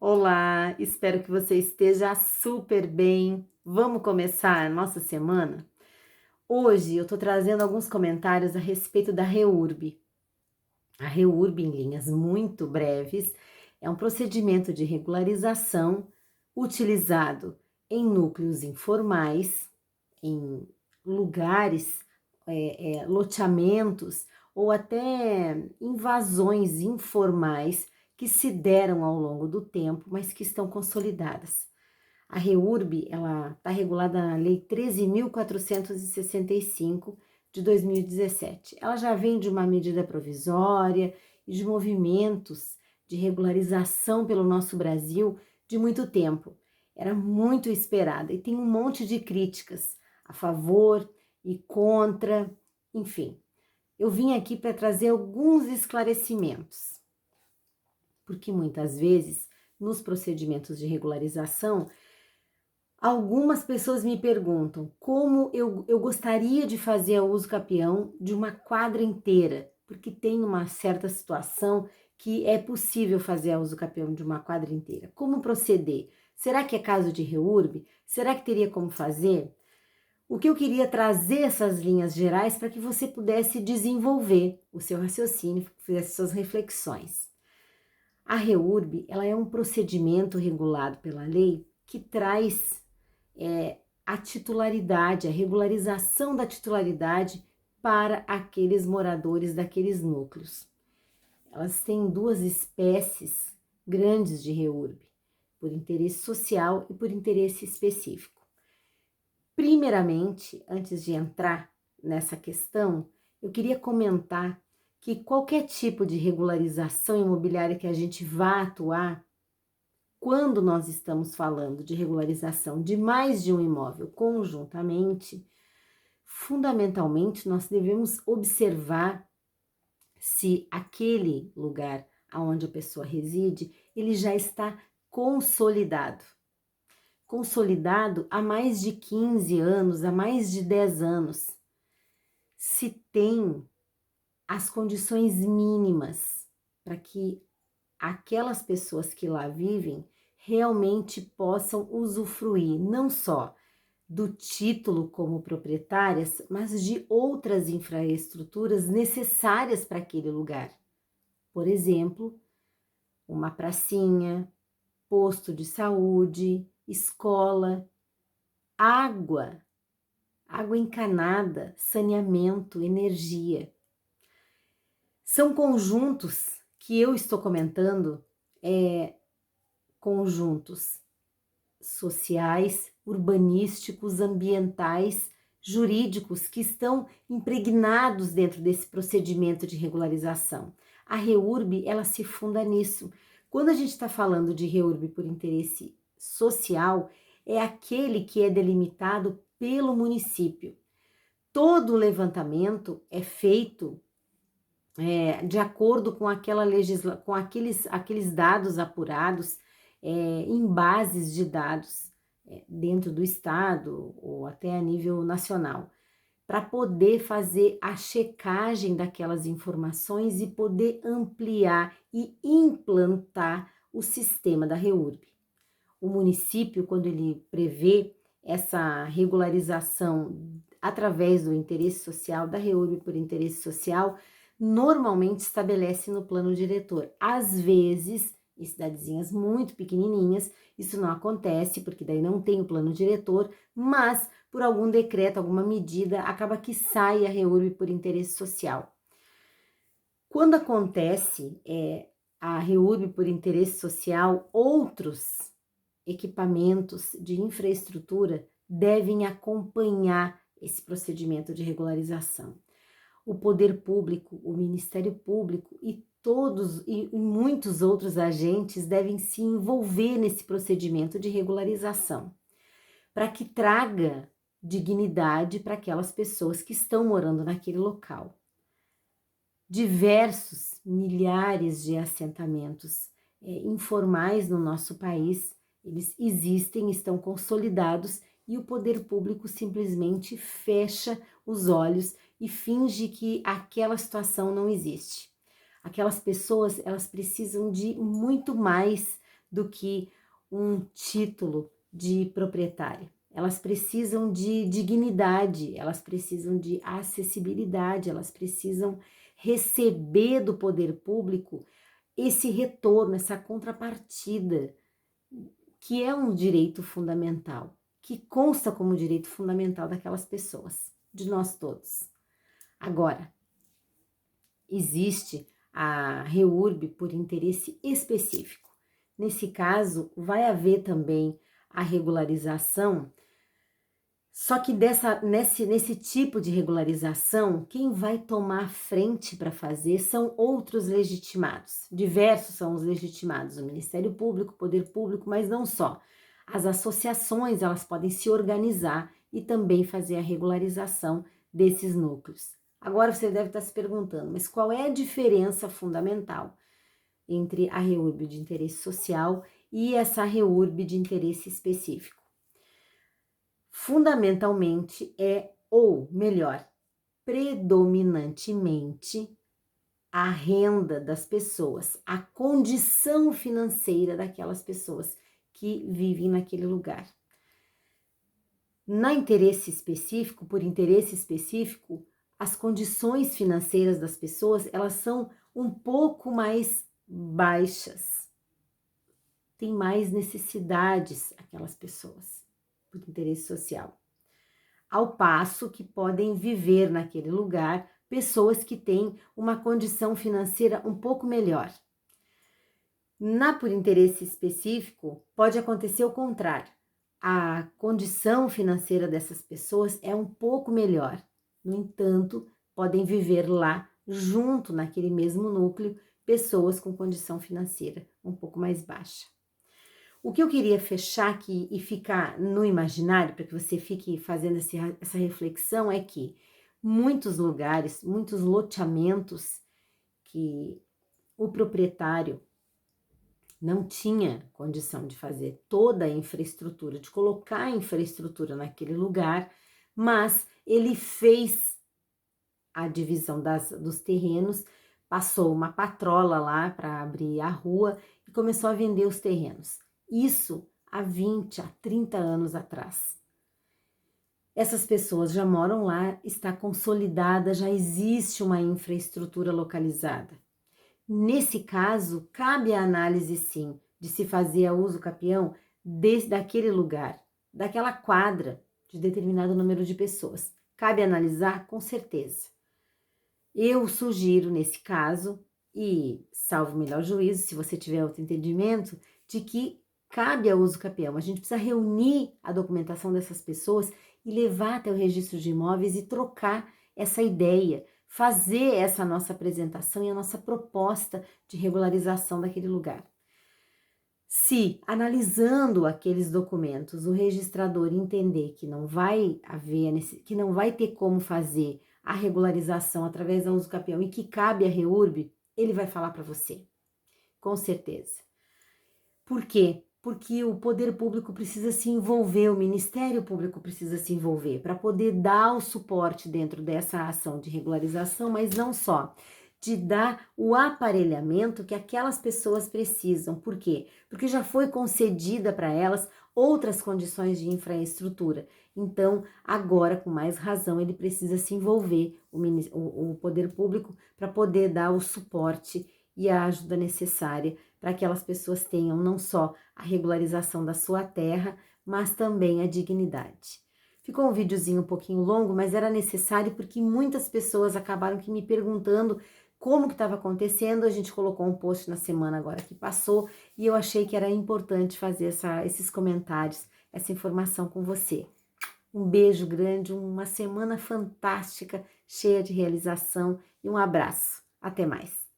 Olá, espero que você esteja super bem. Vamos começar a nossa semana? Hoje eu estou trazendo alguns comentários a respeito da REURB. A REURB, em linhas muito breves, é um procedimento de regularização utilizado em núcleos informais, em lugares, loteamentos ou até invasões informais que se deram ao longo do tempo, mas que estão consolidadas. A REURB, ela está regulada na Lei 13.465 de 2017. Ela já vem de uma medida provisória e de movimentos de regularização pelo nosso Brasil de muito tempo. Era muito esperada e tem um monte de críticas a favor e contra, enfim. Eu vim aqui para trazer alguns esclarecimentos, porque muitas vezes nos procedimentos de regularização algumas pessoas me perguntam como eu gostaria de fazer a uso capião de uma quadra inteira, porque tem uma certa situação que é possível fazer a uso capião de uma quadra inteira. Como proceder? Será que é caso de REURB? Será que teria como fazer? O que eu queria trazer essas linhas gerais para que você pudesse desenvolver o seu raciocínio, fizesse suas reflexões. A REURB, ela é um procedimento regulado pela lei que traz a titularidade, a regularização da titularidade para aqueles moradores daqueles núcleos. Elas têm duas espécies grandes de REURB, por interesse social e por interesse específico. Primeiramente, antes de entrar nessa questão, eu queria comentar que qualquer tipo de regularização imobiliária que a gente vá atuar, quando nós estamos falando de regularização de mais de um imóvel conjuntamente, fundamentalmente nós devemos observar se aquele lugar onde a pessoa reside, ele já está consolidado. Consolidado há mais de 15 anos, há mais de 10 anos. Se tem as condições mínimas para que aquelas pessoas que lá vivem realmente possam usufruir não só do título como proprietárias, mas de outras infraestruturas necessárias para aquele lugar. Por exemplo, uma pracinha, posto de saúde, escola, água, água encanada, saneamento, energia. São conjuntos que eu estou comentando, conjuntos sociais, urbanísticos, ambientais, jurídicos que estão impregnados dentro desse procedimento de regularização. A REURB, ela se funda nisso. Quando a gente está falando de REURB por interesse social, é aquele que é delimitado pelo município. Todo o levantamento é feito de acordo com com aqueles dados apurados em bases de dados dentro do estado ou até a nível nacional, para poder fazer a checagem daquelas informações e poder ampliar e implantar o sistema da REURB. O município, quando ele prevê essa regularização através do interesse social, da REURB por interesse social, normalmente estabelece no plano diretor. Às vezes, em cidadezinhas muito pequenininhas, isso não acontece, porque daí não tem o plano diretor, mas por algum decreto, alguma medida, acaba que sai a REURB por interesse social. Quando acontece a REURB por interesse social, outros equipamentos de infraestrutura devem acompanhar esse procedimento de regularização. O poder público, o Ministério Público e muitos outros agentes devem se envolver nesse procedimento de regularização, para que traga dignidade para aquelas pessoas que estão morando naquele local. Diversos milhares de assentamentos informais no nosso país, eles existem, estão consolidados e o poder público simplesmente fecha os olhos e finge que aquela situação não existe. Aquelas pessoas, elas precisam de muito mais do que um título de proprietária. Elas precisam de dignidade, elas precisam de acessibilidade, elas precisam receber do poder público esse retorno, essa contrapartida, que é um direito fundamental, que consta como direito fundamental daquelas pessoas, de nós todos. Agora, existe a REURB por interesse específico. Nesse caso, vai haver também a regularização, só que nesse tipo de regularização, quem vai tomar a frente para fazer são outros legitimados. Diversos são os legitimados, o Ministério Público, o Poder Público, mas não só. As associações, elas podem se organizar e também fazer a regularização desses núcleos. Agora você deve estar se perguntando, mas qual é a diferença fundamental entre a REURB de interesse social e essa REURB de interesse específico? Fundamentalmente ou melhor, predominantemente, a renda das pessoas, a condição financeira daquelas pessoas que vivem naquele lugar. Na interesse específico, por interesse específico, as condições financeiras das pessoas, elas são um pouco mais baixas. Tem mais necessidades aquelas pessoas, por interesse social. Ao passo que podem viver naquele lugar pessoas que têm uma condição financeira um pouco melhor. Por interesse específico, pode acontecer o contrário. A condição financeira dessas pessoas é um pouco melhor. No entanto, podem viver lá, junto naquele mesmo núcleo, pessoas com condição financeira um pouco mais baixa. O que eu queria fechar aqui e ficar no imaginário, para que você fique fazendo essa reflexão, é que muitos lugares, muitos loteamentos que o proprietário não tinha condição de fazer toda a infraestrutura, de colocar a infraestrutura naquele lugar, mas ele fez a divisão dos terrenos, passou uma patrola lá para abrir a rua e começou a vender os terrenos. Isso há 20, há 30 anos atrás. Essas pessoas já moram lá, está consolidada, já existe uma infraestrutura localizada. Nesse caso, cabe a análise sim, de se fazer a uso capião daquele lugar, daquela quadra de determinado número de pessoas. Cabe analisar com certeza. Eu sugiro nesse caso, e salvo o melhor juízo, se você tiver outro entendimento, de que cabe ao uso capião. A gente precisa reunir a documentação dessas pessoas e levar até o registro de imóveis e trocar essa ideia, fazer essa nossa apresentação e a nossa proposta de regularização daquele lugar. Se, analisando aqueles documentos, o registrador entender que não vai que não vai ter como fazer a regularização através do uso capião e que cabe a REURB, ele vai falar para você, com certeza. Por quê? Porque o poder público precisa se envolver, o Ministério Público precisa se envolver para poder dar o suporte dentro dessa ação de regularização, mas não só, de dar o aparelhamento que aquelas pessoas precisam. Por quê? Porque já foi concedida para elas outras condições de infraestrutura. Então, agora, com mais razão, ele precisa se envolver, o poder público, para poder dar o suporte e a ajuda necessária para que aquelas pessoas tenham não só a regularização da sua terra, mas também a dignidade. Ficou um videozinho um pouquinho longo, mas era necessário porque muitas pessoas acabaram que me perguntando como que estava acontecendo. A gente colocou um post na semana agora que passou e eu achei que era importante fazer esses comentários, essa informação com você. Um beijo grande, uma semana fantástica, cheia de realização e um abraço. Até mais.